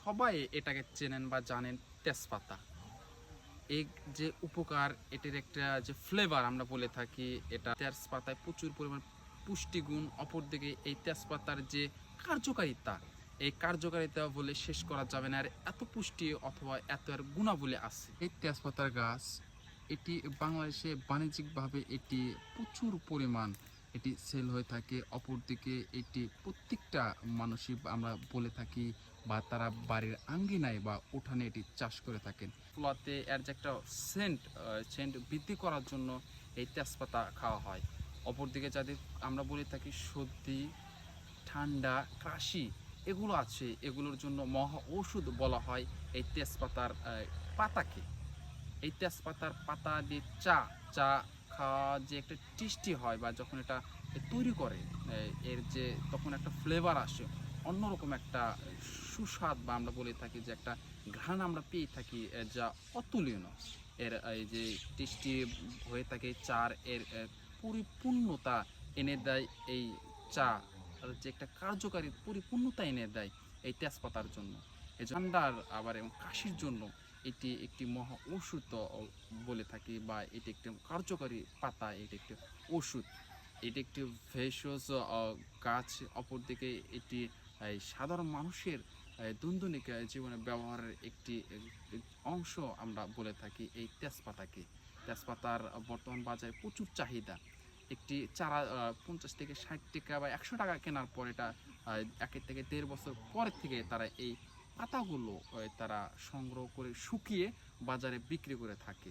সবাই এটাকে চেনেন বা জানেন তেজপাতা। এই যে উপকার, এটির একটা যে ফ্লেভার আমরা বলে থাকি, এটা তেজপাতায় প্রচুর পরিমাণ পুষ্টিগুণ। অপরদিকে এই তেজপাতার যে কার্যকারিতা, এই কার্যকারিতা বলে শেষ করা যাবে না। আর এত পুষ্টি অথবা এত আর গুণাবলী আছে এই তেজপাতার গাছ। এটি বাংলাদেশে বাণিজ্যিকভাবে এটি প্রচুর পরিমাণ এটি সেল হয়ে থাকে। অপরদিকে এটি প্রত্যেকটা মানুষই আমরা বলে থাকি বা তারা বাড়ির আঙ্গিনায় বা উঠানে এটি চাষ করে থাকেন। ফলতে এর যে একটা সেন্ট বৃদ্ধি করার জন্য এই তেজপাতা খাওয়া হয়। অপরদিকে যাদের আমরা বলে থাকি সর্দি, ঠান্ডা, কাশি এগুলো আছে, এগুলোর জন্য মহা ঔষধ বলা হয় এই তেজপাতার পাতাকে। এই তেজপাতার পাতা দিয়ে চা খাওয়া যে একটা টেস্টি হয়, বা যখন এটা তৈরি করে এর যে তখন একটা ফ্লেভার আসে, অন্যরকম একটা সুস্বাদ, বা আমরা বলে থাকি যে একটা ঘ্রাণ আমরা পেয়ে থাকি যা অতুলনীয়। এর এই যে টেস্টি হয়ে থাকে চার, এর পরিপূর্ণতা এনে দেয় এই চা, আর যে একটা কার্যকারী পরিপূর্ণতা এনে দেয় এই তেজপাতার জন্য। এই ঠান্ডার আবার এবং কাশির জন্য এটি একটি মহা ওষুধ বলে থাকি, বা এটি একটি কার্যকারী পাতা, এটি একটি ওষুধ। এটি একটি ভেষজ গাছ। অপরদিকে এটি সাধারণ মানুষের দৈনন্দিন জীবনে ব্যবহারের একটি অংশ আমরা বলে থাকি এই তেজপাতাকে। তেজপাতার বর্তমান বাজারে প্রচুর চাহিদা। একটি চারা 50 থেকে 60 টাকা বা 100 টাকা কেনার পর এটা 1 থেকে 1.5 বছর পরের থেকে তারা এই পাতাগুলো তারা সংগ্রহ করে শুকিয়ে বাজারে বিক্রি করে থাকে।